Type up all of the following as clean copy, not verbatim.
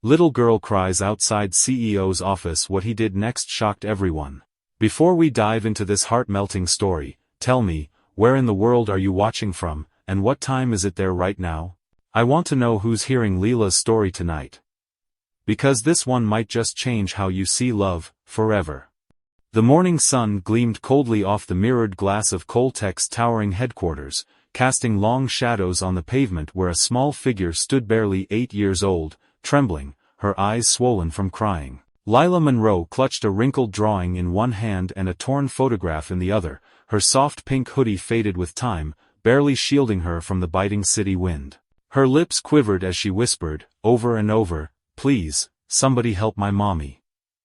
Little girl cries outside CEO's office. What he did next shocked everyone. Before we dive into this heart-melting story, tell me, where in the world are you watching from, and what time is it there right now? I want to know who's hearing Lila's story tonight. Because this one might just change how you see love, forever. The morning sun gleamed coldly off the mirrored glass of Coltech's towering headquarters, casting long shadows on the pavement where a small figure stood barely 8 years old, trembling, her eyes swollen from crying. Lila Monroe clutched a wrinkled drawing in one hand and a torn photograph in the other, her soft pink hoodie faded with time, barely shielding her from the biting city wind. Her lips quivered as she whispered, over and over, "Please, somebody help my mommy."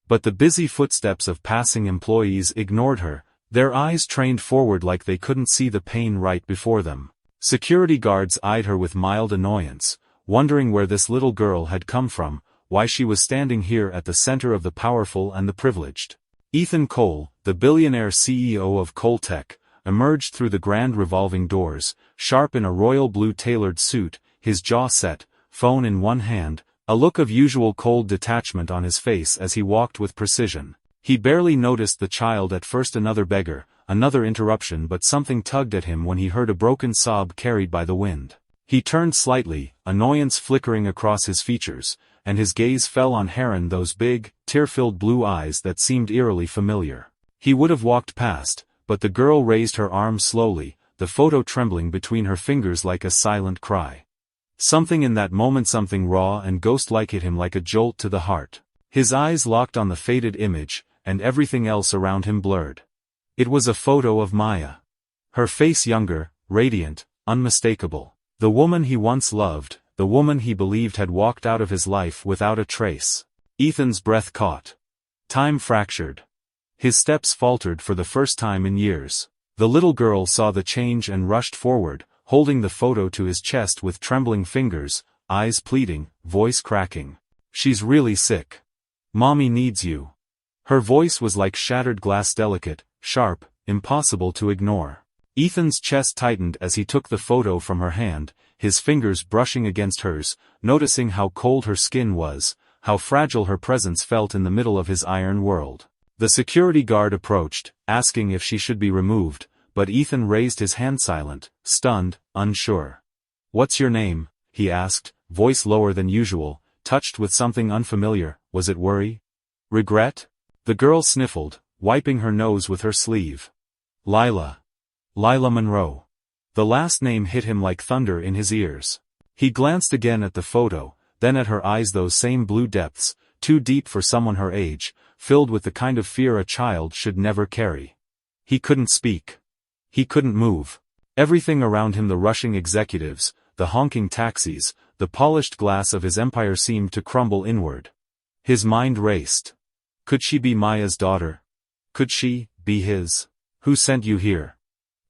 But the busy footsteps of passing employees ignored her, their eyes trained forward like they couldn't see the pain right before them. Security guards eyed her with mild annoyance, wondering where this little girl had come from, why she was standing here at the center of the powerful and the privileged. Ethan Cole, the billionaire CEO of Coltech, emerged through the grand revolving doors, sharp in a royal blue tailored suit, his jaw set, phone in one hand, a look of usual cold detachment on his face as he walked with precision. He barely noticed the child at first. Another beggar, another interruption, but something tugged at him when he heard a broken sob carried by the wind. He turned slightly, annoyance flickering across his features, and his gaze fell on Heron, those big, tear-filled blue eyes that seemed eerily familiar. He would have walked past, but the girl raised her arms slowly, the photo trembling between her fingers like a silent cry. Something in that moment, something raw and ghost-like, hit him like a jolt to the heart. His eyes locked on the faded image, and everything else around him blurred. It was a photo of Maya. Her face younger, radiant, unmistakable. The woman he once loved, the woman he believed had walked out of his life without a trace. Ethan's breath caught. Time fractured. His steps faltered for the first time in years. The little girl saw the change and rushed forward, holding the photo to his chest with trembling fingers, eyes pleading, voice cracking. "She's really sick. Mommy needs you." Her voice was like shattered glass, delicate, sharp, impossible to ignore. Ethan's chest tightened as he took the photo from her hand, his fingers brushing against hers, noticing how cold her skin was, how fragile her presence felt in the middle of his iron world. The security guard approached, asking if she should be removed, but Ethan raised his hand, silent, stunned, unsure. "What's your name?" he asked, voice lower than usual, touched with something unfamiliar. Was it worry? Regret? The girl sniffled, wiping her nose with her sleeve. "Lila. Lila Monroe." The last name hit him like thunder in his ears. He glanced again at the photo, then at her eyes, those same blue depths, too deep for someone her age, filled with the kind of fear a child should never carry. He couldn't speak. He couldn't move. Everything around him, the rushing executives, the honking taxis, the polished glass of his empire, seemed to crumble inward. His mind raced. Could she be Maya's daughter? Could she be his? "Who sent you here?"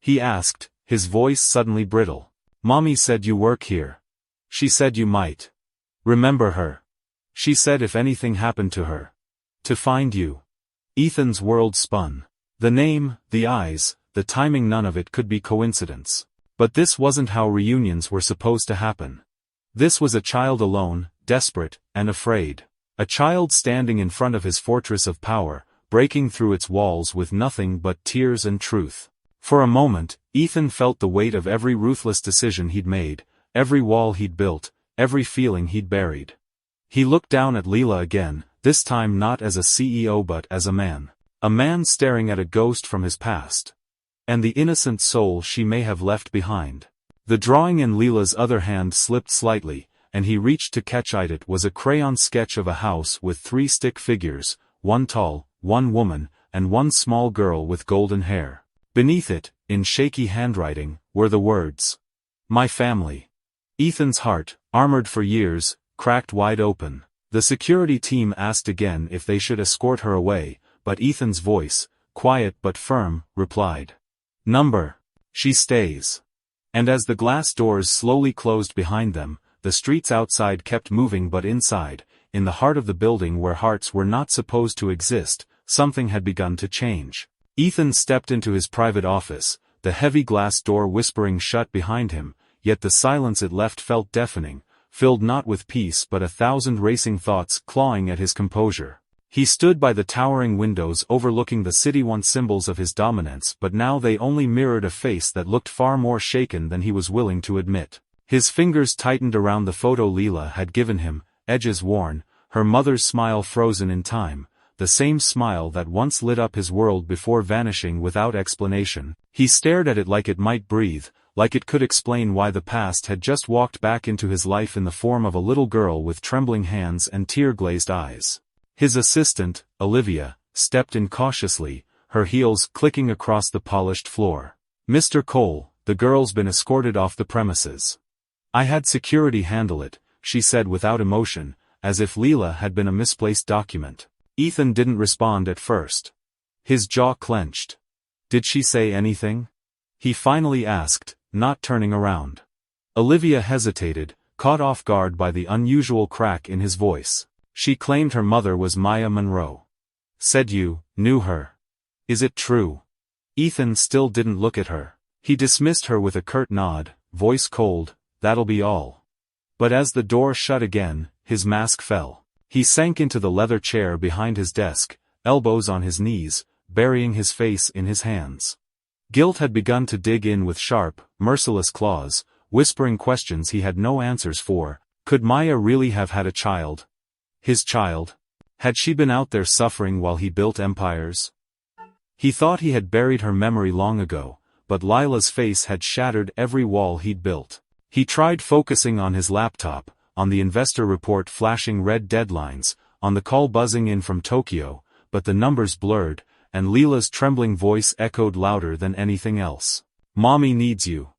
he asked, his voice suddenly brittle. "Mommy said you work here. She said you might remember her. She said if anything happened to her, to find you." Ethan's world spun. The name, the eyes, the timing, none of it could be coincidence. But this wasn't how reunions were supposed to happen. This was a child alone, desperate, and afraid. A child standing in front of his fortress of power, breaking through its walls with nothing but tears and truth. For a moment, Ethan felt the weight of every ruthless decision he'd made, every wall he'd built, every feeling he'd buried. He looked down at Lila again, this time not as a CEO but as a man. A man staring at a ghost from his past. And the innocent soul she may have left behind. The drawing in Lila's other hand slipped slightly, and he reached to catch it. It was a crayon sketch of a house with 3 stick figures, one tall, one woman, and one small girl with golden hair. Beneath it, in shaky handwriting, were the words, "My family." Ethan's heart, armored for years, cracked wide open. The security team asked again if they should escort her away, but Ethan's voice, quiet but firm, replied, "Number. She stays." And as the glass doors slowly closed behind them, the streets outside kept moving, but inside, in the heart of the building where hearts were not supposed to exist, something had begun to change. Ethan stepped into his private office, the heavy glass door whispering shut behind him, yet the silence it left felt deafening, filled not with peace but 1,000 racing thoughts clawing at his composure. He stood by the towering windows overlooking the city, once symbols of his dominance, but now they only mirrored a face that looked far more shaken than he was willing to admit. His fingers tightened around the photo Lila had given him, edges worn, her mother's smile frozen in time, the same smile that once lit up his world before vanishing without explanation. He stared at it like it might breathe, like it could explain why the past had just walked back into his life in the form of a little girl with trembling hands and tear-glazed eyes. His assistant, Olivia, stepped in cautiously, her heels clicking across the polished floor. "Mr. Cole, the girl's been escorted off the premises." "I had security handle it," she said without emotion, as if Lila had been a misplaced document. Ethan didn't respond at first. His jaw clenched. "Did she say anything?" he finally asked, not turning around. Olivia hesitated, caught off guard by the unusual crack in his voice. "She claimed her mother was Maya Monroe. Said you knew her. Is it true?" Ethan still didn't look at her. He dismissed her with a curt nod, voice cold, "That'll be all." But as the door shut again, his mask fell. He sank into the leather chair behind his desk, elbows on his knees, burying his face in his hands. Guilt had begun to dig in with sharp, merciless claws, whispering questions he had no answers for. Could Maya really have had a child? His child? Had she been out there suffering while he built empires? He thought he had buried her memory long ago, but Lila's face had shattered every wall he'd built. He tried focusing on his laptop, on the investor report flashing red deadlines, on the call buzzing in from Tokyo, but the numbers blurred, and Lila's trembling voice echoed louder than anything else. "Mommy needs you."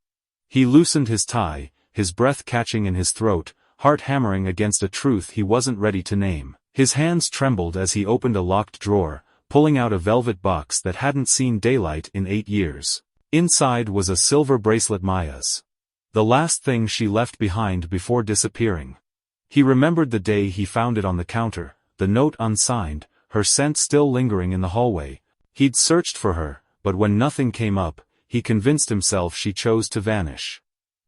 He loosened his tie, his breath catching in his throat, heart hammering against a truth he wasn't ready to name. His hands trembled as he opened a locked drawer, pulling out a velvet box that hadn't seen daylight in 8 years. Inside was a silver bracelet, Maya's. The last thing she left behind before disappearing. He remembered the day he found it on the counter, the note unsigned, her scent still lingering in the hallway. He'd searched for her, but when nothing came up, he convinced himself she chose to vanish.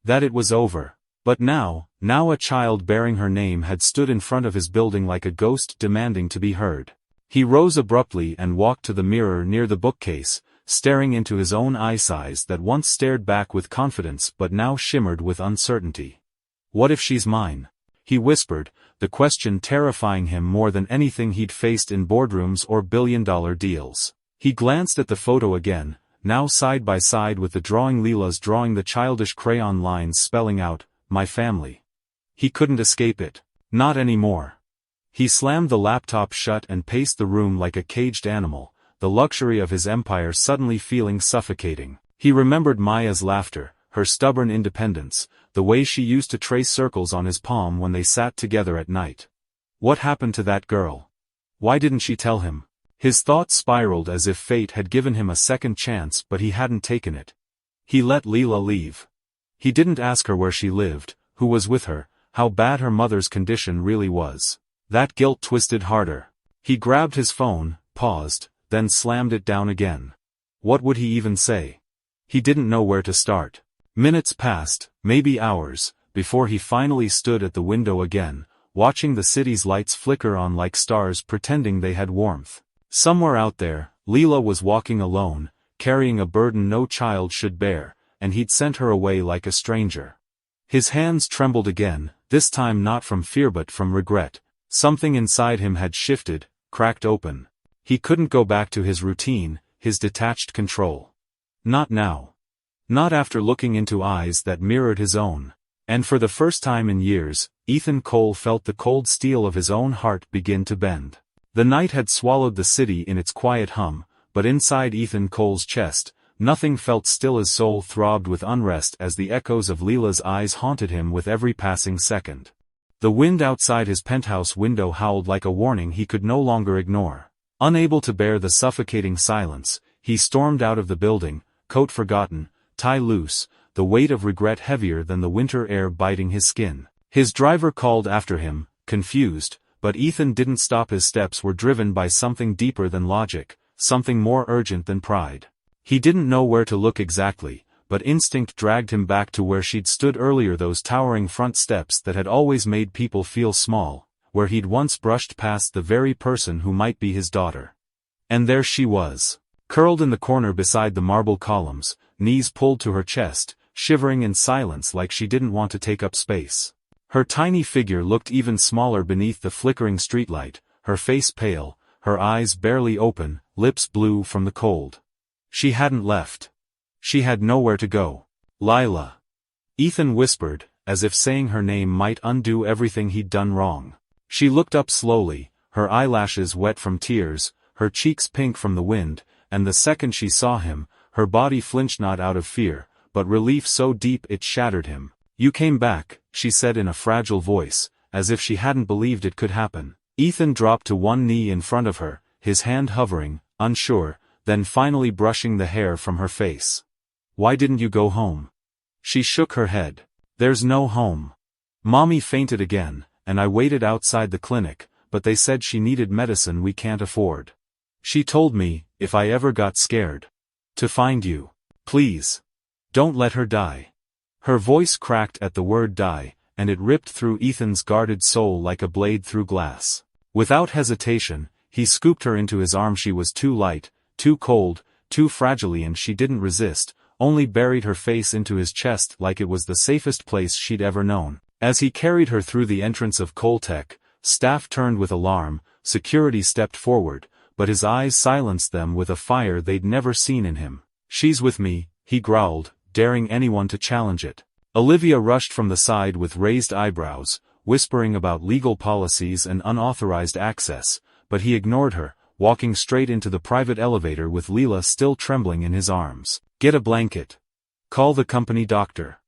That it was over. But now a child bearing her name had stood in front of his building like a ghost demanding to be heard. He rose abruptly and walked to the mirror near the bookcase, staring into his own eyes that once stared back with confidence but now shimmered with uncertainty. "What if she's mine?" he whispered, the question terrifying him more than anything he'd faced in boardrooms or billion-dollar deals. He glanced at the photo again, now side by side with the drawing Lila's drawing, the childish crayon lines spelling out, "My family." He couldn't escape it. Not anymore. He slammed the laptop shut and paced the room like a caged animal, the luxury of his empire suddenly feeling suffocating. He remembered Maya's laughter, her stubborn independence, the way she used to trace circles on his palm when they sat together at night. What happened to that girl? Why didn't she tell him? His thoughts spiraled as if fate had given him a second chance, but he hadn't taken it. He let Lila leave. He didn't ask her where she lived, who was with her, how bad her mother's condition really was. That guilt twisted harder. He grabbed his phone, paused, then slammed it down again. What would he even say? He didn't know where to start. Minutes passed, maybe hours, before he finally stood at the window again, watching the city's lights flicker on like stars pretending they had warmth. Somewhere out there, Lila was walking alone, carrying a burden no child should bear, and he'd sent her away like a stranger. His hands trembled again, this time not from fear but from regret. Something inside him had shifted, cracked open. He couldn't go back to his routine, his detached control. Not now. Not after looking into eyes that mirrored his own. And for the first time in years, Ethan Cole felt the cold steel of his own heart begin to bend. The night had swallowed the city in its quiet hum, but inside Ethan Cole's chest, nothing felt still. His soul throbbed with unrest as the echoes of Lila's eyes haunted him with every passing second. The wind outside his penthouse window howled like a warning he could no longer ignore. Unable to bear the suffocating silence, he stormed out of the building, coat forgotten, tie loose, the weight of regret heavier than the winter air biting his skin. His driver called after him, confused, but Ethan didn't stop. His steps were driven by something deeper than logic, something more urgent than pride. He didn't know where to look exactly, but instinct dragged him back to where she'd stood earlier, those towering front steps that had always made people feel small, where he'd once brushed past the very person who might be his daughter. And there she was, curled in the corner beside the marble columns, knees pulled to her chest, shivering in silence like she didn't want to take up space. Her tiny figure looked even smaller beneath the flickering streetlight, her face pale, her eyes barely open, lips blue from the cold. She hadn't left. She had nowhere to go. Lila. Ethan whispered, as if saying her name might undo everything he'd done wrong. She looked up slowly, her eyelashes wet from tears, her cheeks pink from the wind, and the second she saw him, her body flinched, not out of fear, but relief so deep it shattered him. "You came back," she said in a fragile voice, as if she hadn't believed it could happen. Ethan dropped to one knee in front of her, his hand hovering, unsure, then finally brushing the hair from her face. "Why didn't you go home?" She shook her head. "There's no home. Mommy fainted again, and I waited outside the clinic, but they said she needed medicine we can't afford. She told me, if I ever got scared, to find you. Please. Don't let her die." Her voice cracked at the word die, and it ripped through Ethan's guarded soul like a blade through glass. Without hesitation, he scooped her into his arms. She was too light, too cold, too fragile, and she didn't resist, only buried her face into his chest like it was the safest place she'd ever known. As he carried her through the entrance of Coltech, staff turned with alarm, security stepped forward, but his eyes silenced them with a fire they'd never seen in him. "She's with me," he growled, daring anyone to challenge it. Olivia rushed from the side with raised eyebrows, whispering about legal policies and unauthorized access, but he ignored her, walking straight into the private elevator with Lila still trembling in his arms. "Get a blanket. Call the company doctor.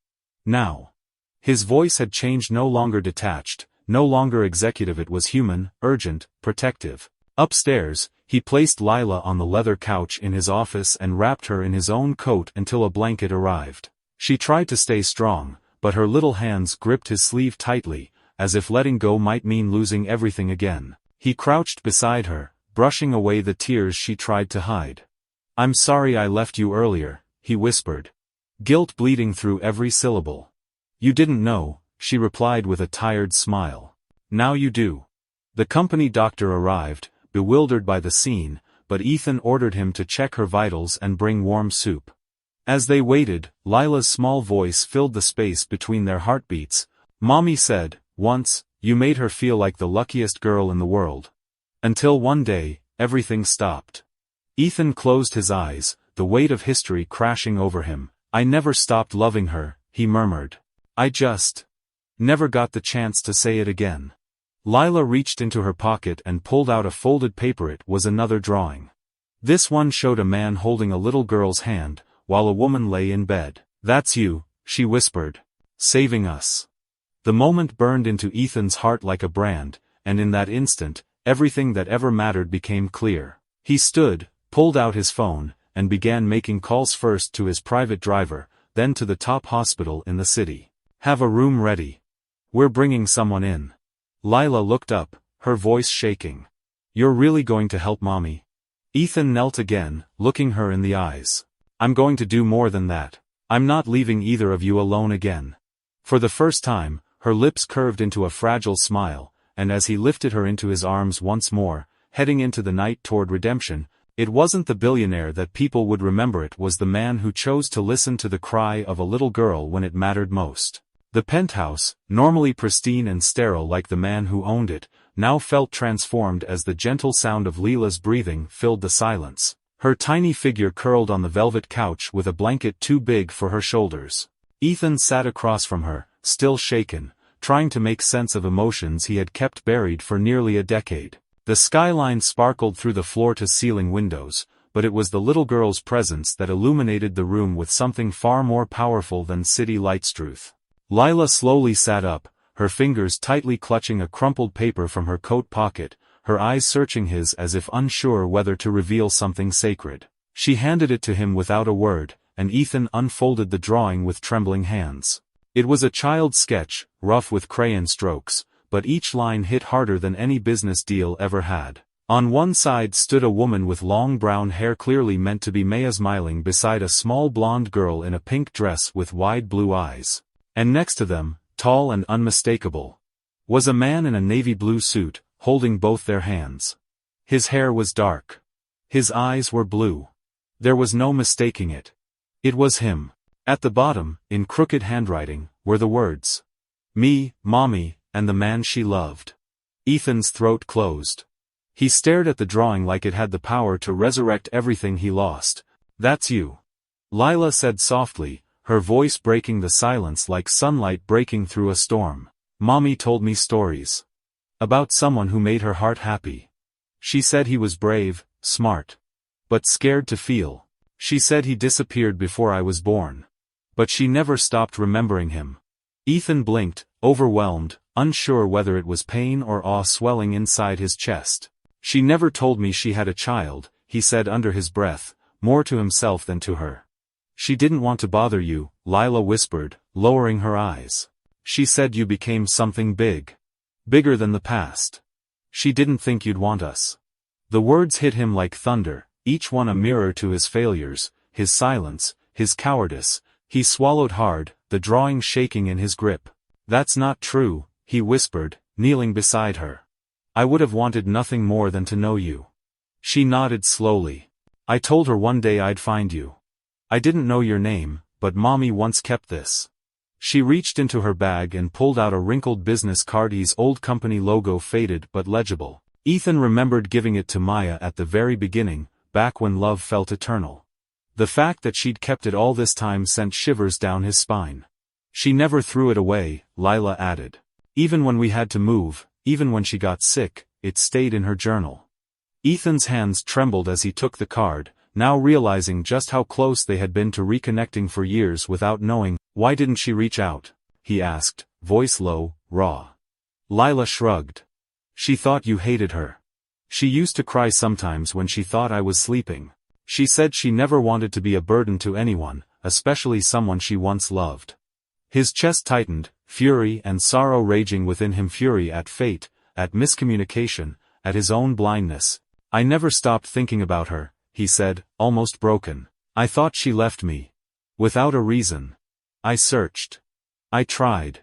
Now." His voice had changed, no longer detached, no longer executive. It was human, urgent, protective. Upstairs, he placed Lila on the leather couch in his office and wrapped her in his own coat until a blanket arrived. She tried to stay strong, but her little hands gripped his sleeve tightly, as if letting go might mean losing everything again. He crouched beside her, brushing away the tears she tried to hide. "I'm sorry I left you earlier," he whispered, guilt bleeding through every syllable. "You didn't know," she replied with a tired smile. "Now you do." The company doctor arrived, bewildered by the scene, but Ethan ordered him to check her vitals and bring warm soup. As they waited, Lila's small voice filled the space between their heartbeats. "Mommy said, once, you made her feel like the luckiest girl in the world. Until one day, everything stopped." Ethan closed his eyes, the weight of history crashing over him. "I never stopped loving her," he murmured. "I just never got the chance to say it again." Lila reached into her pocket and pulled out a folded paper. It was another drawing. This one showed a man holding a little girl's hand, while a woman lay in bed. "That's you," she whispered. "Saving us." The moment burned into Ethan's heart like a brand, and in that instant, everything that ever mattered became clear. He stood, pulled out his phone, and began making calls, first to his private driver, then to the top hospital in the city. "Have a room ready. We're bringing someone in." Lila looked up, her voice shaking. "You're really going to help Mommy?" Ethan knelt again, looking her in the eyes. "I'm going to do more than that. I'm not leaving either of you alone again." For the first time, her lips curved into a fragile smile, and as he lifted her into his arms once more, heading into the night toward redemption, it wasn't the billionaire that people would remember. It was the man who chose to listen to the cry of a little girl when it mattered most. The penthouse, normally pristine and sterile like the man who owned it, now felt transformed as the gentle sound of Lila's breathing filled the silence. Her tiny figure curled on the velvet couch with a blanket too big for her shoulders. Ethan sat across from her, still shaken, trying to make sense of emotions he had kept buried for nearly a decade. The skyline sparkled through the floor-to-ceiling windows, but it was the little girl's presence that illuminated the room with something far more powerful than city lights. Truth. Lila slowly sat up, her fingers tightly clutching a crumpled paper from her coat pocket, her eyes searching his as if unsure whether to reveal something sacred. She handed it to him without a word, and Ethan unfolded the drawing with trembling hands. It was a child's sketch, rough with crayon strokes, but each line hit harder than any business deal ever had. On one side stood a woman with long brown hair clearly meant to be Maya smiling beside a small blonde girl in a pink dress with wide blue eyes. And next to them, tall and unmistakable, was a man in a navy blue suit, holding both their hands. His hair was dark. His eyes were blue. There was no mistaking it. It was him. At the bottom, in crooked handwriting, were the words, "Me, Mommy, and the man she loved." Ethan's throat closed. He stared at the drawing like it had the power to resurrect everything he lost. "That's you," Lila said softly, her voice breaking the silence like sunlight breaking through a storm. "Mommy told me stories about someone who made her heart happy. She said he was brave, smart, but scared to feel. She said he disappeared before I was born. But she never stopped remembering him." Ethan blinked, overwhelmed, unsure whether it was pain or awe swelling inside his chest. "She never told me she had a child," he said under his breath, more to himself than to her. "She didn't want to bother you," Lila whispered, lowering her eyes. "She said you became something big. Bigger than the past. She didn't think you'd want us." The words hit him like thunder, each one a mirror to his failures, his silence, his cowardice. He swallowed hard, the drawing shaking in his grip. "That's not true," he whispered, kneeling beside her. "I would have wanted nothing more than to know you." She nodded slowly. "I told her one day I'd find you. I didn't know your name, but Mommy once kept this." She reached into her bag and pulled out a wrinkled business card, his old company logo faded but legible. Ethan remembered giving it to Maya at the very beginning, back when love felt eternal. The fact that she'd kept it all this time sent shivers down his spine. "She never threw it away," Lila added. "Even when we had to move, even when she got sick, it stayed in her journal." Ethan's hands trembled as he took the card, now realizing just how close they had been to reconnecting for years without knowing. "Why didn't she reach out?" he asked, voice low, raw. Lila shrugged. "She thought you hated her. She used to cry sometimes when she thought I was sleeping. She said she never wanted to be a burden to anyone, especially someone she once loved." His chest tightened, fury and sorrow raging within him, fury at fate, at miscommunication, at his own blindness. "I never stopped thinking about her," he said, almost broken. "I thought she left me. Without a reason. I searched. I tried.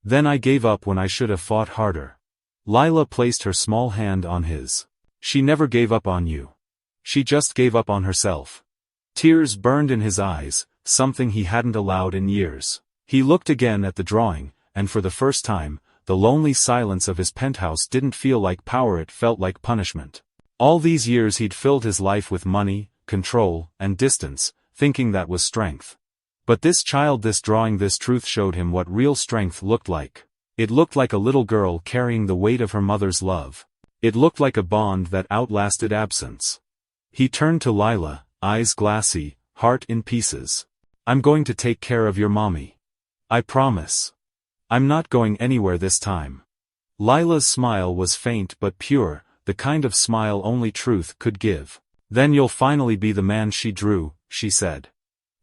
Then I gave up when I should have fought harder." Lila placed her small hand on his. "She never gave up on you. She just gave up on herself." Tears burned in his eyes, something he hadn't allowed in years. He looked again at the drawing, and for the first time, the lonely silence of his penthouse didn't feel like power, it felt like punishment. All these years he'd filled his life with money, control, and distance, thinking that was strength. But this child, this drawing, this truth showed him what real strength looked like. It looked like a little girl carrying the weight of her mother's love. It looked like a bond that outlasted absence. He turned to Lila, eyes glassy, heart in pieces. "I'm going to take care of your mommy. I promise. I'm not going anywhere this time." Lila's smile was faint but pure, the kind of smile only truth could give. "Then you'll finally be the man she drew," she said.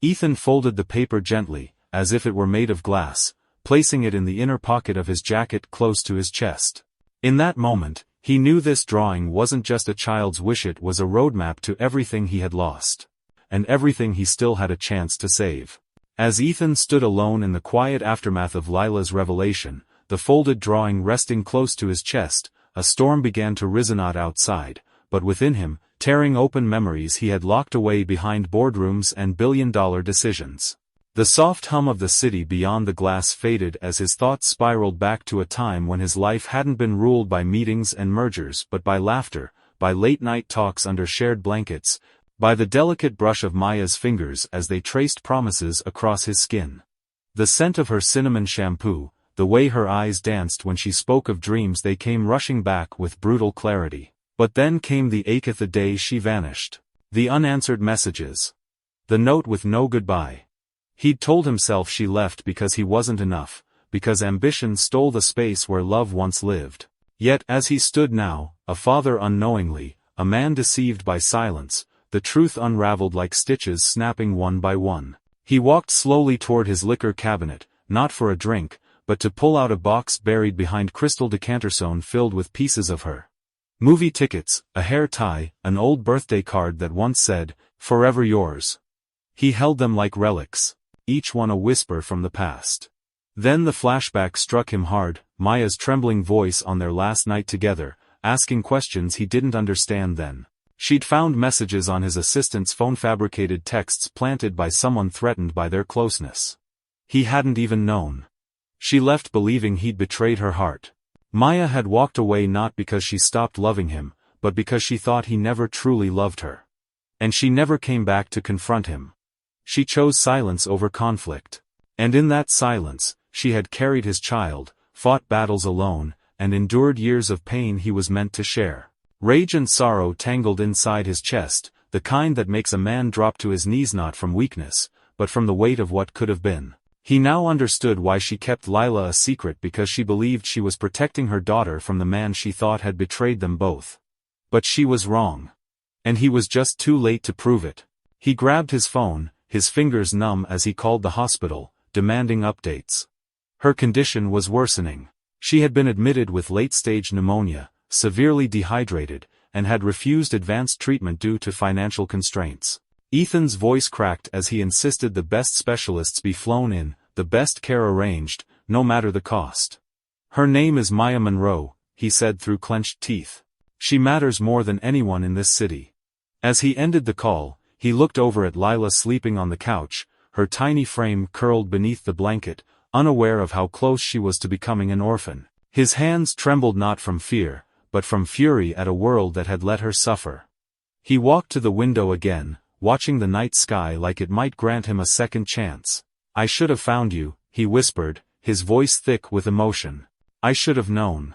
Ethan folded the paper gently, as if it were made of glass, placing it in the inner pocket of his jacket close to his chest. In that moment, he knew this drawing wasn't just a child's wish, it was a roadmap to everything he had lost. And everything he still had a chance to save. As Ethan stood alone in the quiet aftermath of Lila's revelation, the folded drawing resting close to his chest, a storm began to resonate outside, but within him, tearing open memories he had locked away behind boardrooms and billion-dollar decisions. The soft hum of the city beyond the glass faded as his thoughts spiraled back to a time when his life hadn't been ruled by meetings and mergers but by laughter, by late-night talks under shared blankets, by the delicate brush of Maya's fingers as they traced promises across his skin. The scent of her cinnamon shampoo, the way her eyes danced when she spoke of dreams, they came rushing back with brutal clarity. But then came the ache of the day she vanished. The unanswered messages. The note with no goodbye. He'd told himself she left because he wasn't enough, because ambition stole the space where love once lived. Yet as he stood now, a father unknowingly, a man deceived by silence, the truth unraveled like stitches snapping one by one. He walked slowly toward his liquor cabinet, not for a drink, but to pull out a box buried behind crystal decanterstone filled with pieces of her. Movie tickets, a hair tie, an old birthday card that once said, "Forever yours." He held them like relics, each one a whisper from the past. Then the flashback struck him hard, Maya's trembling voice on their last night together, asking questions he didn't understand then. She'd found messages on his assistant's phone, fabricated texts planted by someone threatened by their closeness. He hadn't even known. She left believing he'd betrayed her heart. Maya had walked away not because she stopped loving him, but because she thought he never truly loved her. And she never came back to confront him. She chose silence over conflict. And in that silence, she had carried his child, fought battles alone, and endured years of pain he was meant to share. Rage and sorrow tangled inside his chest, the kind that makes a man drop to his knees not from weakness, but from the weight of what could have been. He now understood why she kept Lila a secret, because she believed she was protecting her daughter from the man she thought had betrayed them both. But she was wrong. And he was just too late to prove it. He grabbed his phone, his fingers numb as he called the hospital, demanding updates. Her condition was worsening. She had been admitted with late-stage pneumonia, severely dehydrated, and had refused advanced treatment due to financial constraints. Ethan's voice cracked as he insisted the best specialists be flown in, the best care arranged, no matter the cost. "Her name is Maya Monroe," he said through clenched teeth. "She matters more than anyone in this city." As he ended the call, he looked over at Lila sleeping on the couch, her tiny frame curled beneath the blanket, unaware of how close she was to becoming an orphan. His hands trembled not from fear, but from fury at a world that had let her suffer. He walked to the window again, watching the night sky like it might grant him a second chance. "I should have found you," he whispered, his voice thick with emotion. "I should have known."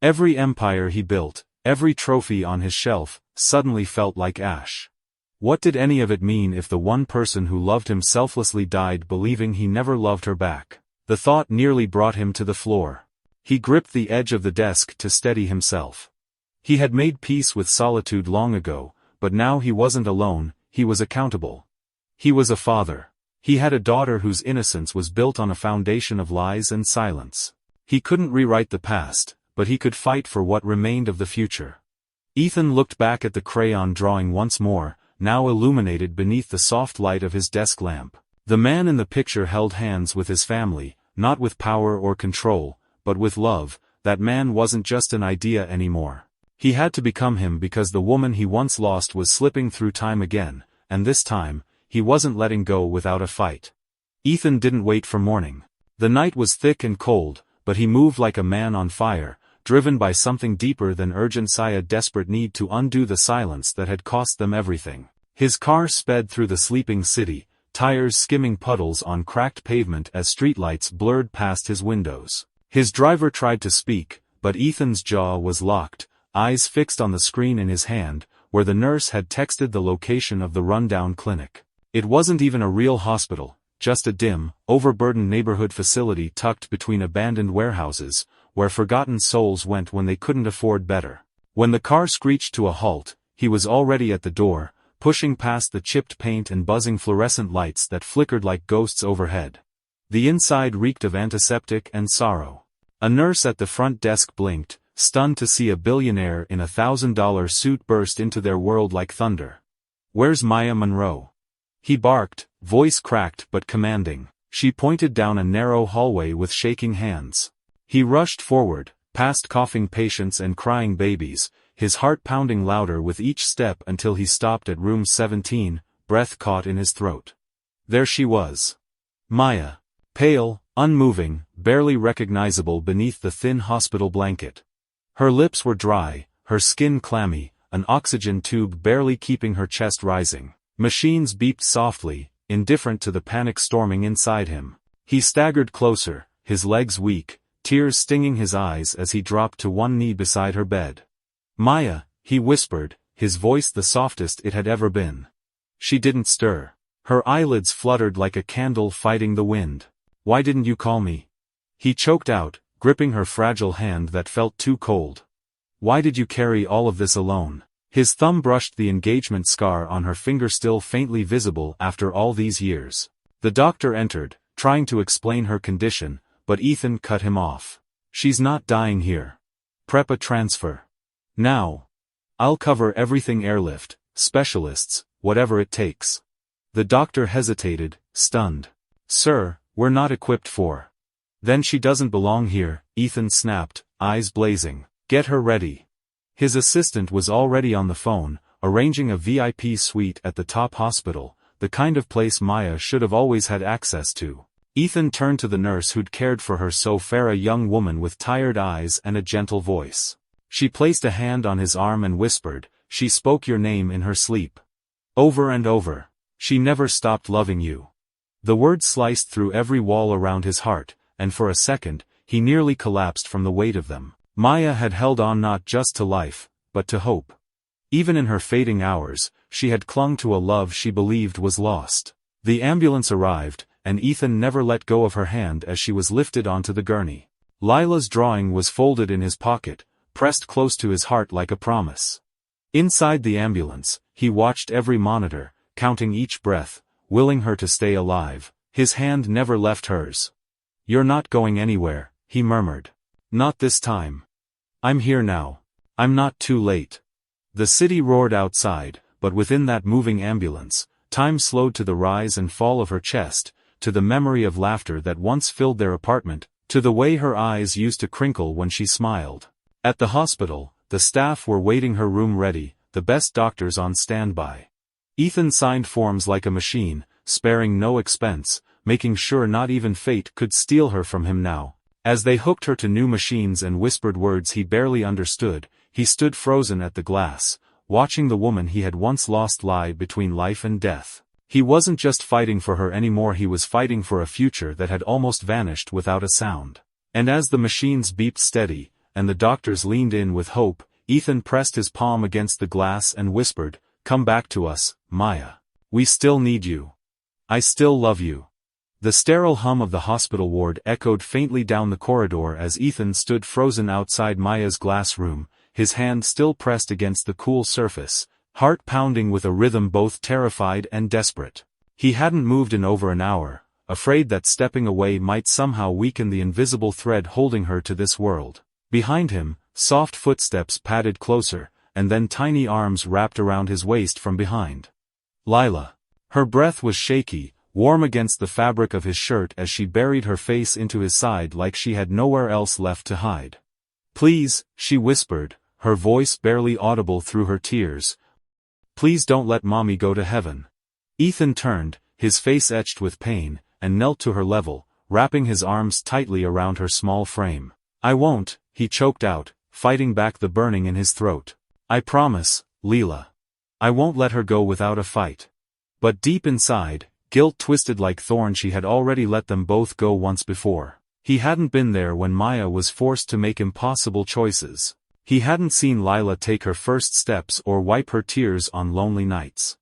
Every empire he built, every trophy on his shelf, suddenly felt like ash. What did any of it mean if the one person who loved him selflessly died believing he never loved her back? The thought nearly brought him to the floor. He gripped the edge of the desk to steady himself. He had made peace with solitude long ago, but now he wasn't alone, he was accountable. He was a father. He had a daughter whose innocence was built on a foundation of lies and silence. He couldn't rewrite the past, but he could fight for what remained of the future. Ethan looked back at the crayon drawing once more, now illuminated beneath the soft light of his desk lamp. The man in the picture held hands with his family, not with power or control, but with love. That man wasn't just an idea anymore. He had to become him because the woman he once lost was slipping through time again, and this time, he wasn't letting go without a fight. Ethan didn't wait for morning. The night was thick and cold, but he moved like a man on fire, driven by something deeper than urgency, a desperate need to undo the silence that had cost them everything. His car sped through the sleeping city, tires skimming puddles on cracked pavement as streetlights blurred past his windows. His driver tried to speak, but Ethan's jaw was locked, eyes fixed on the screen in his hand, where the nurse had texted the location of the rundown clinic. It wasn't even a real hospital, just a dim, overburdened neighborhood facility tucked between abandoned warehouses, where forgotten souls went when they couldn't afford better. When the car screeched to a halt, he was already at the door, pushing past the chipped paint and buzzing fluorescent lights that flickered like ghosts overhead. The inside reeked of antiseptic and sorrow. A nurse at the front desk blinked, stunned to see a billionaire in a $1,000 suit burst into their world like thunder. "Where's Maya Monroe?" he barked, voice cracked but commanding. She pointed down a narrow hallway with shaking hands. He rushed forward, past coughing patients and crying babies, his heart pounding louder with each step until he stopped at room 17, breath caught in his throat. There she was. Maya. Pale, unmoving, barely recognizable beneath the thin hospital blanket. Her lips were dry, her skin clammy, an oxygen tube barely keeping her chest rising. Machines beeped softly, indifferent to the panic storming inside him. He staggered closer, his legs weak, tears stinging his eyes as he dropped to one knee beside her bed. "Maya," he whispered, his voice the softest it had ever been. She didn't stir. Her eyelids fluttered like a candle fighting the wind. "Why didn't you call me?" he choked out, gripping her fragile hand that felt too cold. "Why did you carry all of this alone?" His thumb brushed the engagement scar on her finger, still faintly visible after all these years. The doctor entered, trying to explain her condition, but Ethan cut him off. "She's not dying here. Prep a transfer." Now. I'll cover everything airlift, specialists, whatever it takes. The doctor hesitated, stunned. Sir, we're not equipped for. Then she doesn't belong here, Ethan snapped, eyes blazing. Get her ready. His assistant was already on the phone, arranging a VIP suite at the top hospital, the kind of place Maya should have always had access to. Ethan turned to the nurse who'd cared for her so fair, a young woman with tired eyes and a gentle voice. She placed a hand on his arm and whispered, she spoke your name in her sleep. Over and over. She never stopped loving you. The words sliced through every wall around his heart, and for a second, he nearly collapsed from the weight of them. Maya had held on not just to life, but to hope. Even in her fading hours, she had clung to a love she believed was lost. The ambulance arrived, and Ethan never let go of her hand as she was lifted onto the gurney. Lila's drawing was folded in his pocket, pressed close to his heart like a promise. Inside the ambulance, he watched every monitor, counting each breath, willing her to stay alive. His hand never left hers. You're not going anywhere, he murmured. Not this time. I'm here now. I'm not too late. The city roared outside, but within that moving ambulance, time slowed to the rise and fall of her chest, to the memory of laughter that once filled their apartment, to the way her eyes used to crinkle when she smiled. At the hospital, the staff were waiting, her room ready, the best doctors on standby. Ethan signed forms like a machine, sparing no expense, making sure not even fate could steal her from him now. As they hooked her to new machines and whispered words he barely understood, he stood frozen at the glass, watching the woman he had once lost lie between life and death. He wasn't just fighting for her anymore, he was fighting for a future that had almost vanished without a sound. And as the machines beeped steady, and the doctors leaned in with hope, Ethan pressed his palm against the glass and whispered, "Come back to us, Maya. We still need you. I still love you." The sterile hum of the hospital ward echoed faintly down the corridor as Ethan stood frozen outside Maya's glass room, his hand still pressed against the cool surface, heart pounding with a rhythm both terrified and desperate. He hadn't moved in over an hour, afraid that stepping away might somehow weaken the invisible thread holding her to this world. Behind him, soft footsteps padded closer, and then tiny arms wrapped around his waist from behind. Lila. Her breath was shaky, warm against the fabric of his shirt as she buried her face into his side like she had nowhere else left to hide. "Please," she whispered, her voice barely audible through her tears. "Please don't let Mommy go to heaven." Ethan turned, his face etched with pain, and knelt to her level, wrapping his arms tightly around her small frame. "I won't," he choked out, fighting back the burning in his throat. "I promise, Lila. I won't let her go without a fight." But deep inside, guilt twisted like thorns. She had already let them both go once before. He hadn't been there when Maya was forced to make impossible choices. He hadn't seen Lila take her first steps or wipe her tears on lonely nights.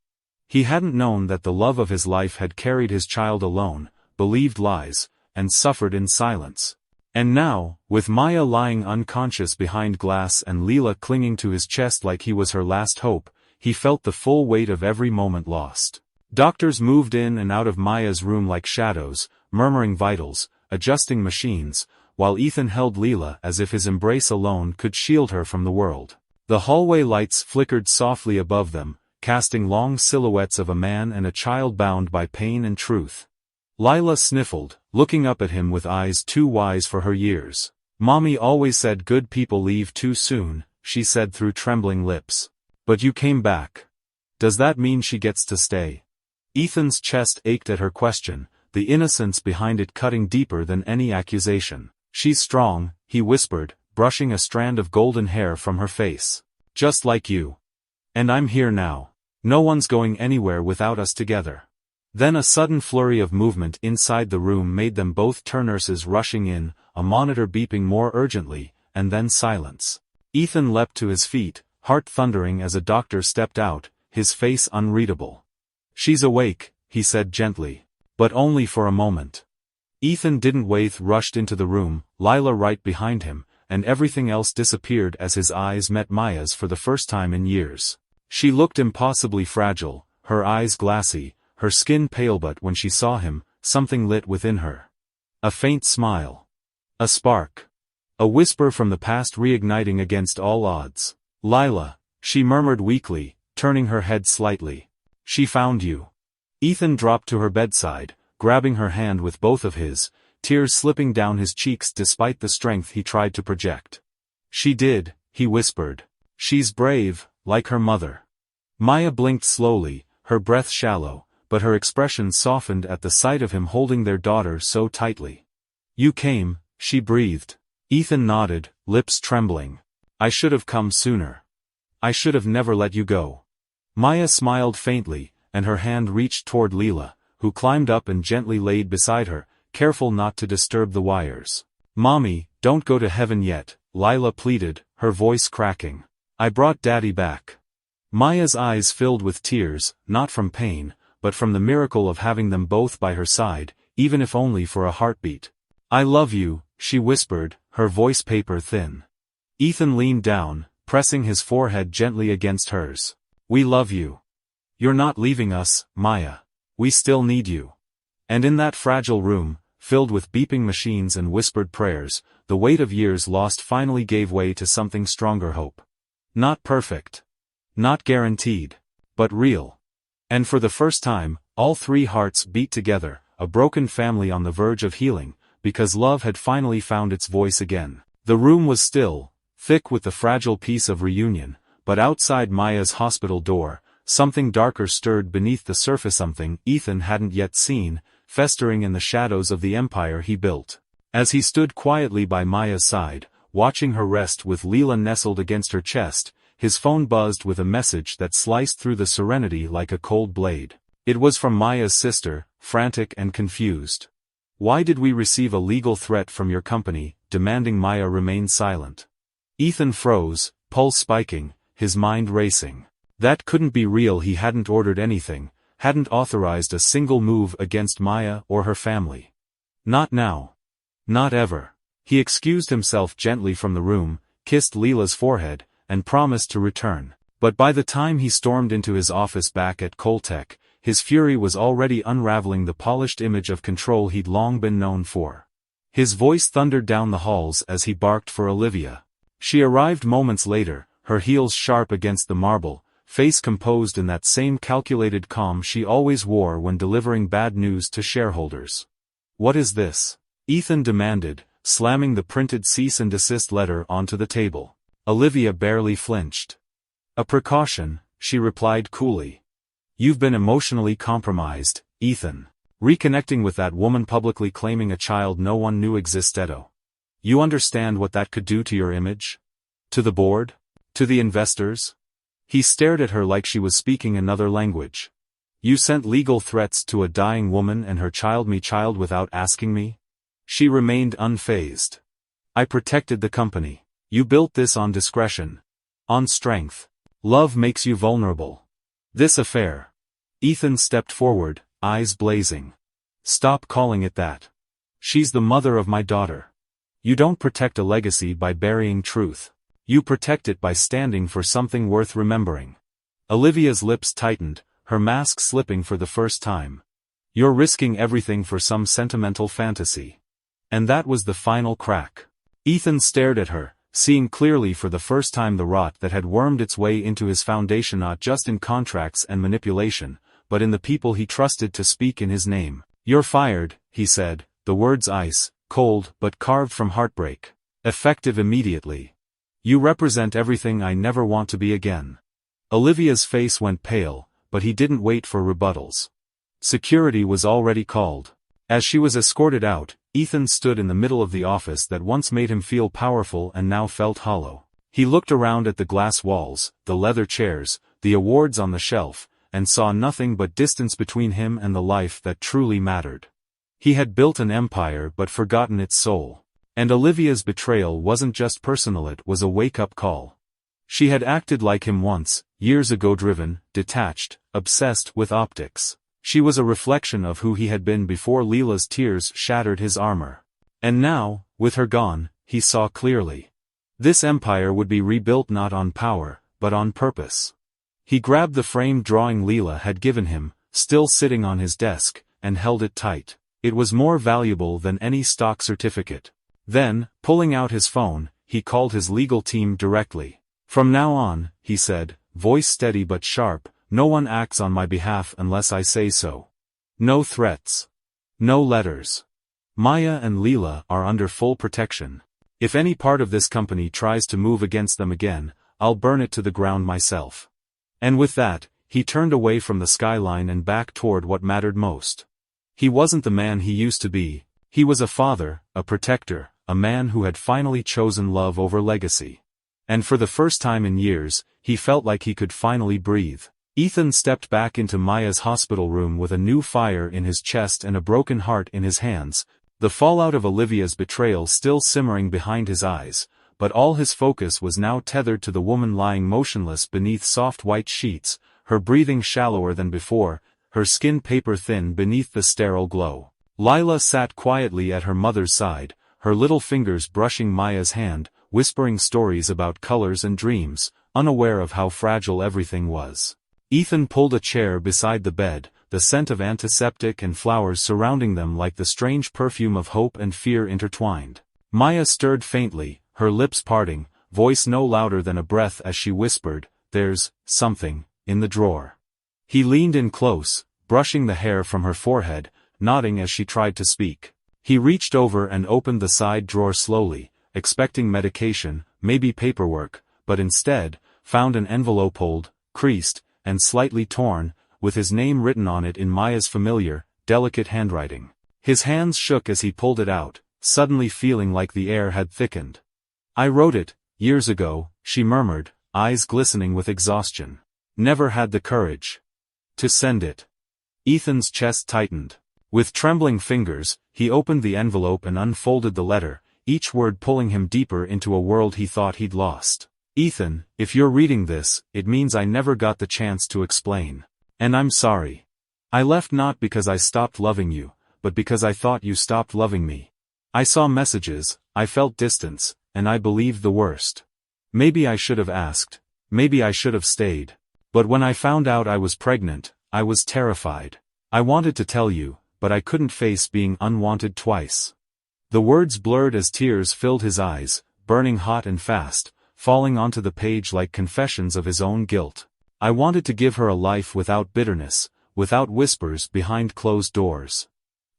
He hadn't known that the love of his life had carried his child alone, believed lies, and suffered in silence. And now, with Maya lying unconscious behind glass and Lila clinging to his chest like he was her last hope, he felt the full weight of every moment lost. Doctors moved in and out of Maya's room like shadows, murmuring vitals, adjusting machines, while Ethan held Lila as if his embrace alone could shield her from the world. The hallway lights flickered softly above them, casting long silhouettes of a man and a child bound by pain and truth. Lila sniffled, looking up at him with eyes too wise for her years. "Mommy always said good people leave too soon," she said through trembling lips. "But you came back. Does that mean she gets to stay?" Ethan's chest ached at her question, the innocence behind it cutting deeper than any accusation. "She's strong," he whispered, brushing a strand of golden hair from her face. "Just like you. And I'm here now. No one's going anywhere without us together." Then a sudden flurry of movement inside the room made them both turn, nurses rushing in, a monitor beeping more urgently, and then silence. Ethan leapt to his feet, heart thundering as a doctor stepped out, his face unreadable. "She's awake," he said gently. But only for a moment. Ethan didn't wait, rushed into the room, Lila right behind him, and everything else disappeared as his eyes met Maya's for the first time in years. She looked impossibly fragile, her eyes glassy, her skin pale, but when she saw him, something lit within her. A faint smile. A spark. A whisper from the past reigniting against all odds. Lila, she murmured weakly, turning her head slightly. She found you. Ethan dropped to her bedside, grabbing her hand with both of his, tears slipping down his cheeks despite the strength he tried to project. She did, he whispered. She's brave, like her mother. Maya blinked slowly, her breath shallow, but her expression softened at the sight of him holding their daughter so tightly. You came, she breathed. Ethan nodded, lips trembling. I should have come sooner. I should have never let you go. Maya smiled faintly, and her hand reached toward Lila, who climbed up and gently laid beside her, careful not to disturb the wires. Mommy, don't go to heaven yet, Lila pleaded, her voice cracking. I brought Daddy back. Maya's eyes filled with tears, not from pain, but from the miracle of having them both by her side, even if only for a heartbeat. I love you, she whispered, her voice paper thin. Ethan leaned down, pressing his forehead gently against hers. We love you. You're not leaving us, Maya. We still need you. And in that fragile room, filled with beeping machines and whispered prayers, the weight of years lost finally gave way to something stronger: hope. Not perfect. Not guaranteed. But real. And for the first time, all three hearts beat together, a broken family on the verge of healing, because love had finally found its voice again. The room was still, thick with the fragile peace of reunion, but outside Maya's hospital door, something darker stirred beneath the surface, something Ethan hadn't yet seen, festering in the shadows of the empire he built. As he stood quietly by Maya's side, watching her rest with Lila nestled against her chest, his phone buzzed with a message that sliced through the serenity like a cold blade. It was from Maya's sister, frantic and confused. Why did we receive a legal threat from your company, demanding Maya remain silent? Ethan froze, pulse spiking, his mind racing. That couldn't be real. He hadn't ordered anything, hadn't authorized a single move against Maya or her family. Not now. Not ever. He excused himself gently from the room, kissed Lila's forehead, and promised to return. But by the time he stormed into his office back at Coltech, his fury was already unraveling the polished image of control he'd long been known for. His voice thundered down the halls as he barked for Olivia. She arrived moments later, her heels sharp against the marble, face composed in that same calculated calm she always wore when delivering bad news to shareholders. What is this? Ethan demanded, slamming the printed cease and desist letter onto the table. Olivia barely flinched. A precaution, she replied coolly. You've been emotionally compromised, Ethan. Reconnecting with that woman, publicly claiming a child no one knew existed. You understand what that could do to your image? To the board? To the investors? He stared at her like she was speaking another language. You sent legal threats to a dying woman and her child, without asking me? She remained unfazed. I protected the company. You built this on discretion. On strength. Love makes you vulnerable. This affair. Ethan stepped forward, eyes blazing. Stop calling it that. She's the mother of my daughter. You don't protect a legacy by burying truth. You protect it by standing for something worth remembering. Olivia's lips tightened, her mask slipping for the first time. You're risking everything for some sentimental fantasy. And that was the final crack. Ethan stared at her, seeing clearly for the first time the rot that had wormed its way into his foundation, not just in contracts and manipulation, but in the people he trusted to speak in his name. You're fired, he said, the words ice, cold but carved from heartbreak. Effective immediately. You represent everything I never want to be again. Olivia's face went pale, but he didn't wait for rebuttals. Security was already called. As she was escorted out, Ethan stood in the middle of the office that once made him feel powerful and now felt hollow. He looked around at the glass walls, the leather chairs, the awards on the shelf, and saw nothing but distance between him and the life that truly mattered. He had built an empire but forgotten its soul. And Olivia's betrayal wasn't just personal, it was a wake-up call. She had acted like him once, years ago, driven, detached, obsessed with optics. She was a reflection of who he had been before Lila's tears shattered his armor. And now, with her gone, he saw clearly. This empire would be rebuilt not on power, but on purpose. He grabbed the framed drawing Lila had given him, still sitting on his desk, and held it tight. It was more valuable than any stock certificate. Then, pulling out his phone, he called his legal team directly. From now on, he said, voice steady but sharp, no one acts on my behalf unless I say so. No threats. No letters. Maya and Lila are under full protection. If any part of this company tries to move against them again, I'll burn it to the ground myself. And with that, he turned away from the skyline and back toward what mattered most. He wasn't the man he used to be. He was a father, a protector, a man who had finally chosen love over legacy. And for the first time in years, he felt like he could finally breathe. Ethan stepped back into Maya's hospital room with a new fire in his chest and a broken heart in his hands, the fallout of Olivia's betrayal still simmering behind his eyes, but all his focus was now tethered to the woman lying motionless beneath soft white sheets, her breathing shallower than before, her skin paper-thin beneath the sterile glow. Lila sat quietly at her mother's side, her little fingers brushing Maya's hand, whispering stories about colors and dreams, unaware of how fragile everything was. Ethan pulled a chair beside the bed, the scent of antiseptic and flowers surrounding them like the strange perfume of hope and fear intertwined. Maya stirred faintly, her lips parting, voice no louder than a breath as she whispered, "There's something in the drawer." He leaned in close, brushing the hair from her forehead, nodding as she tried to speak. He reached over and opened the side drawer slowly, expecting medication, maybe paperwork, but instead, found an envelope old, creased, and slightly torn, with his name written on it in Maya's familiar, delicate handwriting. His hands shook as he pulled it out, suddenly feeling like the air had thickened. "I wrote it, years ago," she murmured, eyes glistening with exhaustion. "Never had the courage to send it." Ethan's chest tightened. With trembling fingers, he opened the envelope and unfolded the letter, each word pulling him deeper into a world he thought he'd lost. "Ethan, if you're reading this, it means I never got the chance to explain. And I'm sorry. I left not because I stopped loving you, but because I thought you stopped loving me. I saw messages, I felt distance, and I believed the worst. Maybe I should have asked. Maybe I should have stayed. But when I found out I was pregnant, I was terrified. I wanted to tell you, but I couldn't face being unwanted twice." The words blurred as tears filled his eyes, burning hot and fast, falling onto the page like confessions of his own guilt. "I wanted to give her a life without bitterness, without whispers behind closed doors.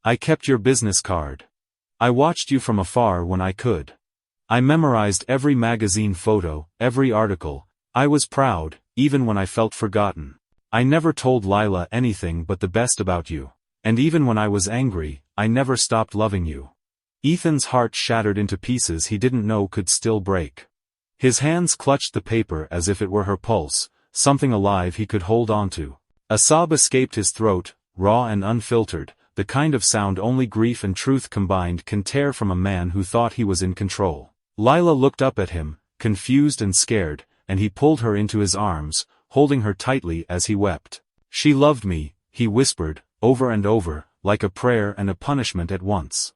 I kept your business card. I watched you from afar when I could. I memorized every magazine photo, every article. I was proud, even when I felt forgotten. I never told Lila anything but the best about you. And even when I was angry, I never stopped loving you." Ethan's heart shattered into pieces he didn't know could still break. His hands clutched the paper as if it were her pulse, something alive he could hold on to. A sob escaped his throat, raw and unfiltered, the kind of sound only grief and truth combined can tear from a man who thought he was in control. Lila looked up at him, confused and scared, and he pulled her into his arms, holding her tightly as he wept. "She loved me," he whispered, over and over, like a prayer and a punishment at once.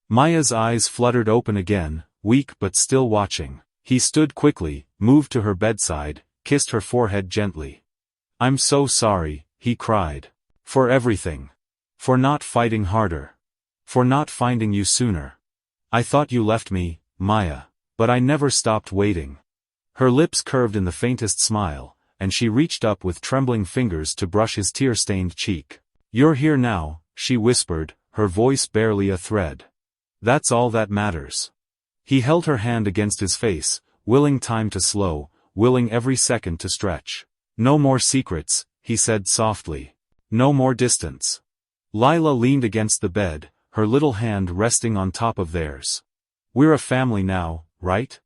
Maya's eyes fluttered open again, weak but still watching. He stood quickly, moved to her bedside, kissed her forehead gently. "I'm so sorry," he cried. "For everything. For not fighting harder. For not finding you sooner. I thought you left me, Maya. But I never stopped waiting." Her lips curved in the faintest smile, and she reached up with trembling fingers to brush his tear-stained cheek. "You're here now," she whispered, her voice barely a thread. "That's all that matters." He held her hand against his face, willing time to slow, willing every second to stretch. "No more secrets," he said softly. "No more distance." Lila leaned against the bed, her little hand resting on top of theirs. "We're a family now, right?"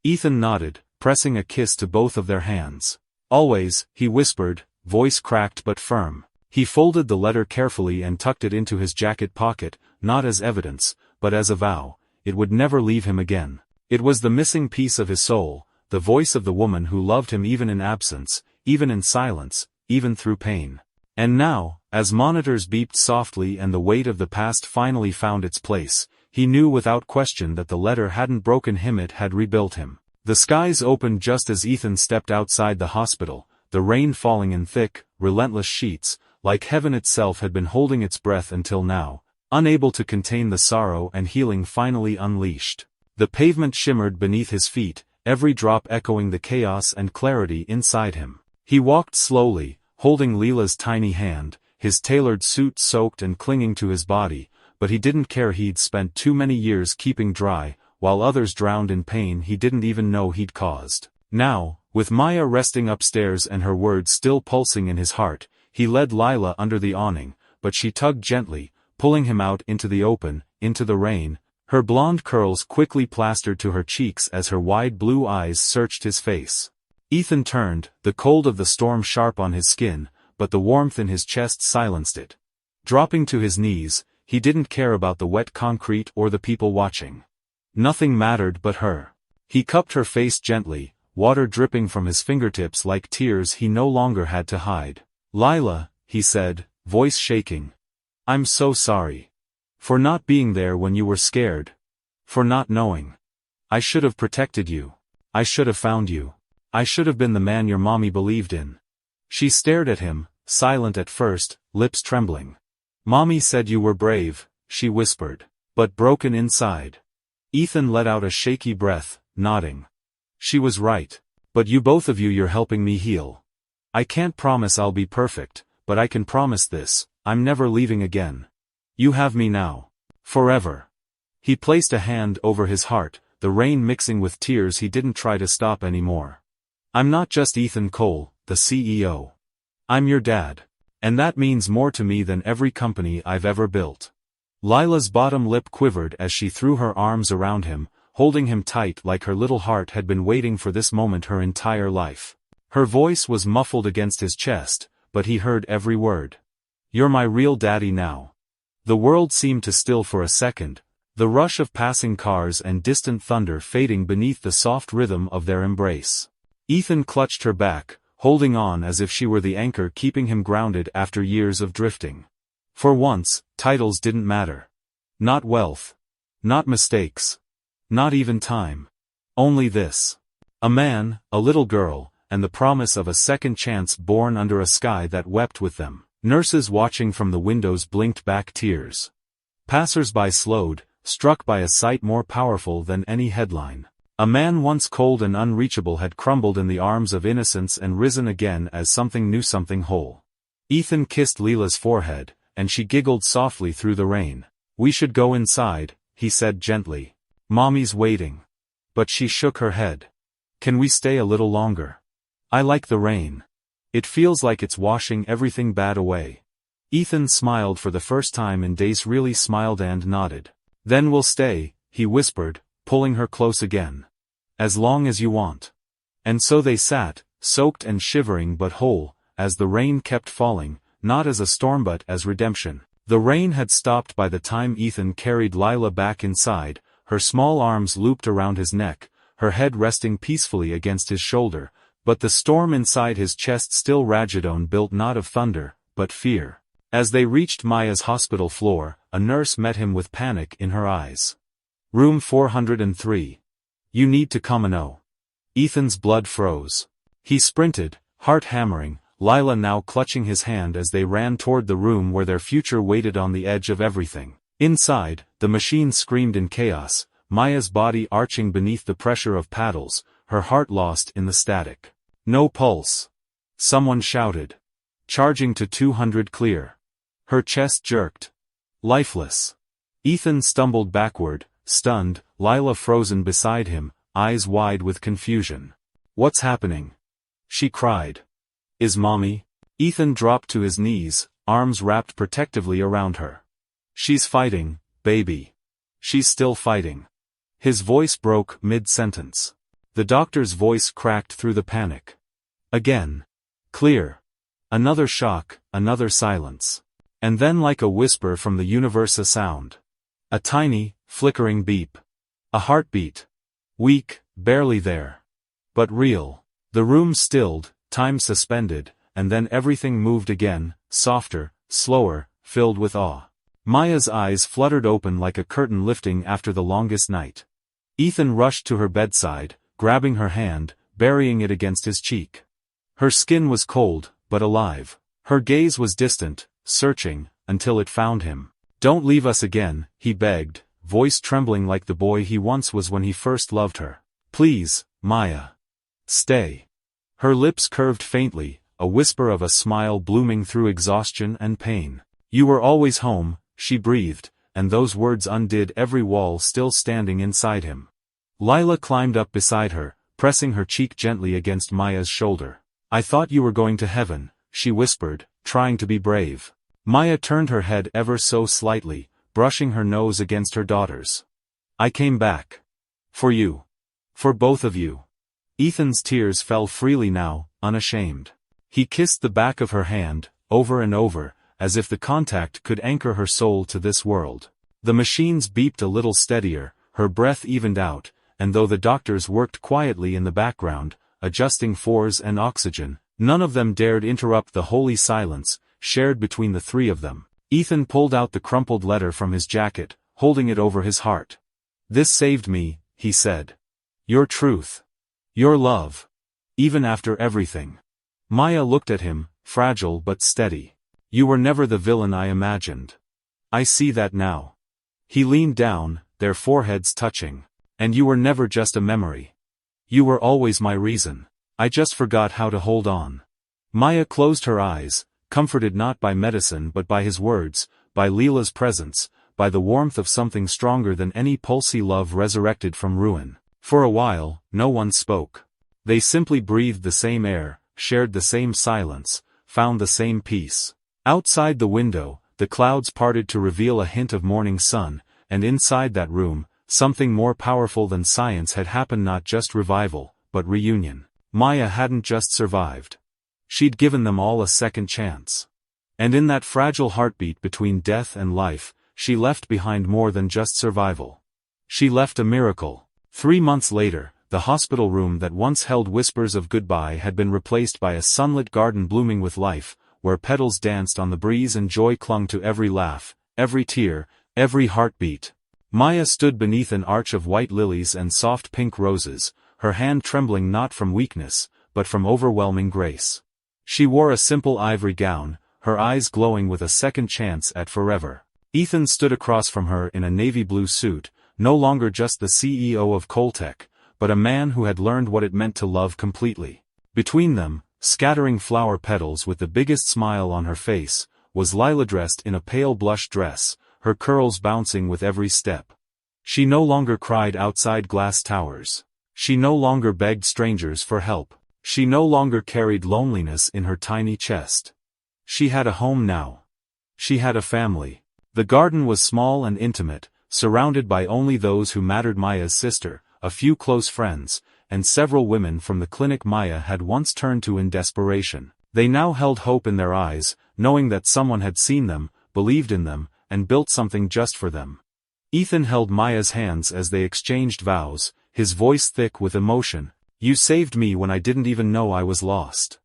Ethan nodded, pressing a kiss to both of their hands. "Always," he whispered, voice cracked but firm. He folded the letter carefully and tucked it into his jacket pocket, not as evidence, but as a vow. It would never leave him again. It was the missing piece of his soul, the voice of the woman who loved him even in absence, even in silence, even through pain. And now, as monitors beeped softly and the weight of the past finally found its place, he knew without question that the letter hadn't broken him, it had rebuilt him. The skies opened just as Ethan stepped outside the hospital, the rain falling in thick, relentless sheets, like heaven itself had been holding its breath until now, unable to contain the sorrow and healing finally unleashed. The pavement shimmered beneath his feet, every drop echoing the chaos and clarity inside him. He walked slowly, holding Lila's tiny hand, his tailored suit soaked and clinging to his body, but he didn't care. He'd spent too many years keeping dry, while others drowned in pain he didn't even know he'd caused. Now, with Maya resting upstairs and her words still pulsing in his heart, he led Lila under the awning, but she tugged gently, pulling him out into the open, into the rain, her blonde curls quickly plastered to her cheeks as her wide blue eyes searched his face. Ethan turned, the cold of the storm sharp on his skin, but the warmth in his chest silenced it. Dropping to his knees, he didn't care about the wet concrete or the people watching. Nothing mattered but her. He cupped her face gently, water dripping from his fingertips like tears he no longer had to hide. "Lila," he said, voice shaking. "I'm so sorry. For not being there when you were scared. For not knowing. I should have protected you. I should have found you. I should have been the man your mommy believed in." She stared at him, silent at first, lips trembling. "Mommy said you were brave," she whispered. "But broken inside." Ethan let out a shaky breath, nodding. "She was right. But you both of you're helping me heal. I can't promise I'll be perfect, but I can promise this, I'm never leaving again. You have me now. Forever." He placed a hand over his heart, the rain mixing with tears he didn't try to stop anymore. "I'm not just Ethan Cole, the CEO. I'm your dad. And that means more to me than every company I've ever built." Lila's bottom lip quivered as she threw her arms around him, holding him tight like her little heart had been waiting for this moment her entire life. Her voice was muffled against his chest, but he heard every word. "You're my real daddy now." The world seemed to still for a second, the rush of passing cars and distant thunder fading beneath the soft rhythm of their embrace. Ethan clutched her back, holding on as if she were the anchor keeping him grounded after years of drifting. For once, titles didn't matter. Not wealth. Not mistakes. Not even time. Only this. A man, a little girl, and the promise of a second chance born under a sky that wept with them. Nurses watching from the windows blinked back tears. Passers-by slowed, struck by a sight more powerful than any headline. A man once cold and unreachable had crumbled in the arms of innocence and risen again as something new, something whole. Ethan kissed Lila's forehead, and she giggled softly through the rain. "We should go inside," he said gently. "Mommy's waiting." But she shook her head. "Can we stay a little longer? I like the rain. It feels like it's washing everything bad away." Ethan smiled for the first time in days, really smiled and nodded. "Then we'll stay," he whispered, pulling her close again. "As long as you want." And so they sat, soaked and shivering but whole, as the rain kept falling, not as a storm but as redemption. The rain had stopped by the time Ethan carried Lila back inside, her small arms looped around his neck, her head resting peacefully against his shoulder, but the storm inside his chest still raged, built not of thunder, but fear. As they reached Maya's hospital floor, a nurse met him with panic in her eyes. "Room 403. You need to come now." Ethan's blood froze. He sprinted, heart hammering, Lila now clutching his hand as they ran toward the room where their future waited on the edge of everything. Inside, the machine screamed in chaos, Maya's body arching beneath the pressure of paddles, her heart lost in the static. "No pulse." Someone shouted. "Charging to 200 clear." Her chest jerked. Lifeless. Ethan stumbled backward, stunned, Lila frozen beside him, eyes wide with confusion. "What's happening?" she cried. "Is Mommy?" Ethan dropped to his knees, arms wrapped protectively around her. "She's fighting, baby. She's still fighting." His voice broke mid-sentence. The doctor's voice cracked through the panic. Again. Clear. Another shock, another silence. And then, like a whisper from the universe, a sound. A tiny, flickering beep. A heartbeat. Weak, barely there. But real. The room stilled, time suspended, and then everything moved again, softer, slower, filled with awe. Maya's eyes fluttered open like a curtain lifting after the longest night. Ethan rushed to her bedside, grabbing her hand, burying it against his cheek. Her skin was cold, but alive. Her gaze was distant, searching, until it found him. "Don't leave us again," he begged, voice trembling like the boy he once was when he first loved her. Please, Maya. Stay. Her lips curved faintly, a whisper of a smile blooming through exhaustion and pain. You were always home, she breathed, and those words undid every wall still standing inside him. Lila climbed up beside her, pressing her cheek gently against Maya's shoulder. I thought you were going to heaven, she whispered, trying to be brave. Maya turned her head ever so slightly, brushing her nose against her daughter's. I came back. For you. For both of you. Ethan's tears fell freely now, unashamed. He kissed the back of her hand, over and over, as if the contact could anchor her soul to this world. The machines beeped a little steadier, her breath evened out, and though the doctors worked quietly in the background, adjusting phores and oxygen, none of them dared interrupt the holy silence, shared between the three of them. Ethan pulled out the crumpled letter from his jacket, holding it over his heart. This saved me, he said. Your truth. Your love. Even after everything. Maya looked at him, fragile but steady. You were never the villain I imagined. I see that now. He leaned down, their foreheads touching. And you were never just a memory. You were always my reason. I just forgot how to hold on. Maya closed her eyes, comforted not by medicine but by his words, by Lila's presence, by the warmth of something stronger than any pulsy love resurrected from ruin. For a while, no one spoke. They simply breathed the same air, shared the same silence, found the same peace. Outside the window, the clouds parted to reveal a hint of morning sun, and inside that room, something more powerful than science had happened, not just revival, but reunion. Maya hadn't just survived. She'd given them all a second chance. And in that fragile heartbeat between death and life, she left behind more than just survival. She left a miracle. 3 months later, the hospital room that once held whispers of goodbye had been replaced by a sunlit garden blooming with life, where petals danced on the breeze and joy clung to every laugh, every tear, every heartbeat. Maya stood beneath an arch of white lilies and soft pink roses, her hand trembling not from weakness, but from overwhelming grace. She wore a simple ivory gown, her eyes glowing with a second chance at forever. Ethan stood across from her in a navy blue suit, no longer just the CEO of Coltech, but a man who had learned what it meant to love completely. Between them, scattering flower petals with the biggest smile on her face, was Lila, dressed in a pale blush dress, her curls bouncing with every step. She no longer cried outside glass towers. She no longer begged strangers for help. She no longer carried loneliness in her tiny chest. She had a home now. She had a family. The garden was small and intimate, surrounded by only those who mattered: Maya's sister, a few close friends, and several women from the clinic Maya had once turned to in desperation. They now held hope in their eyes, knowing that someone had seen them, believed in them, and built something just for them. Ethan held Maya's hands as they exchanged vows, his voice thick with emotion. You saved me when I didn't even know I was lost.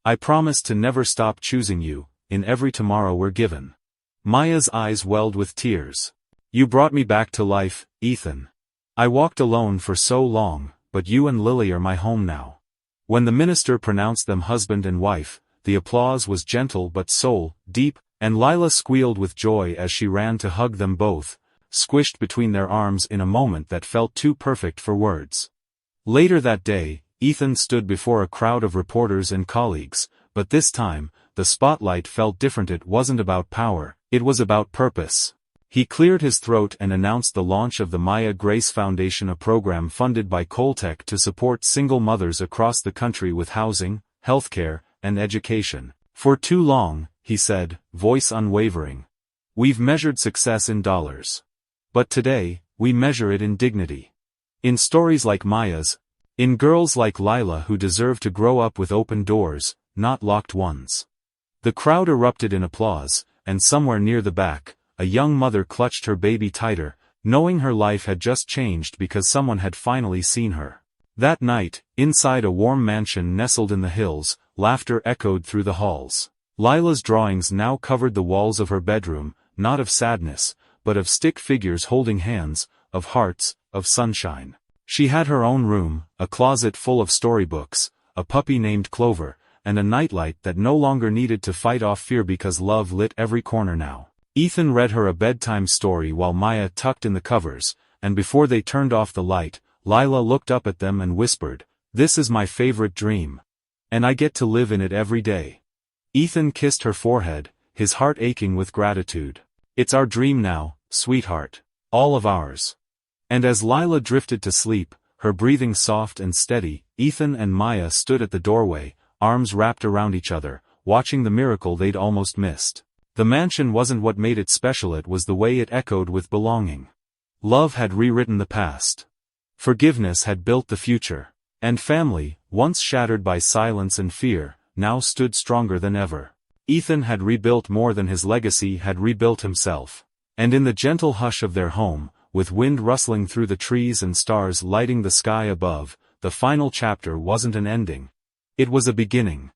I promise to never stop choosing you, in every tomorrow we're given. Maya's eyes welled with tears. You brought me back to life, Ethan. I walked alone for so long, but you and Lily are my home now. When the minister pronounced them husband and wife, the applause was gentle but soul deep, and Lila squealed with joy as she ran to hug them both, squished between their arms in a moment that felt too perfect for words. Later that day, Ethan stood before a crowd of reporters and colleagues, but this time, the spotlight felt different. It wasn't about power, it was about purpose. He cleared his throat and announced the launch of the Maya Grace Foundation, a program funded by Coltech to support single mothers across the country with housing, healthcare, and education. For too long, he said, voice unwavering. We've measured success in dollars. But today, we measure it in dignity. In stories like Maya's, in girls like Lila who deserve to grow up with open doors, not locked ones. The crowd erupted in applause, and somewhere near the back, a young mother clutched her baby tighter, knowing her life had just changed because someone had finally seen her. That night, inside a warm mansion nestled in the hills, laughter echoed through the halls. Lila's drawings now covered the walls of her bedroom, not of sadness, but of stick figures holding hands, of hearts, of sunshine. She had her own room, a closet full of storybooks, a puppy named Clover, and a nightlight that no longer needed to fight off fear because love lit every corner now. Ethan read her a bedtime story while Maya tucked in the covers, and before they turned off the light, Lila looked up at them and whispered, "This is my favorite dream. And I get to live in it every day." Ethan kissed her forehead, his heart aching with gratitude. "It's our dream now, sweetheart. All of ours." And as Lila drifted to sleep, her breathing soft and steady, Ethan and Maya stood at the doorway, arms wrapped around each other, watching the miracle they'd almost missed. The mansion wasn't what made it special, it was the way it echoed with belonging. Love had rewritten the past. Forgiveness had built the future. And family, once shattered by silence and fear, now stood stronger than ever. Ethan had rebuilt more than his legacy had rebuilt himself. And in the gentle hush of their home, with wind rustling through the trees and stars lighting the sky above, the final chapter wasn't an ending. It was a beginning.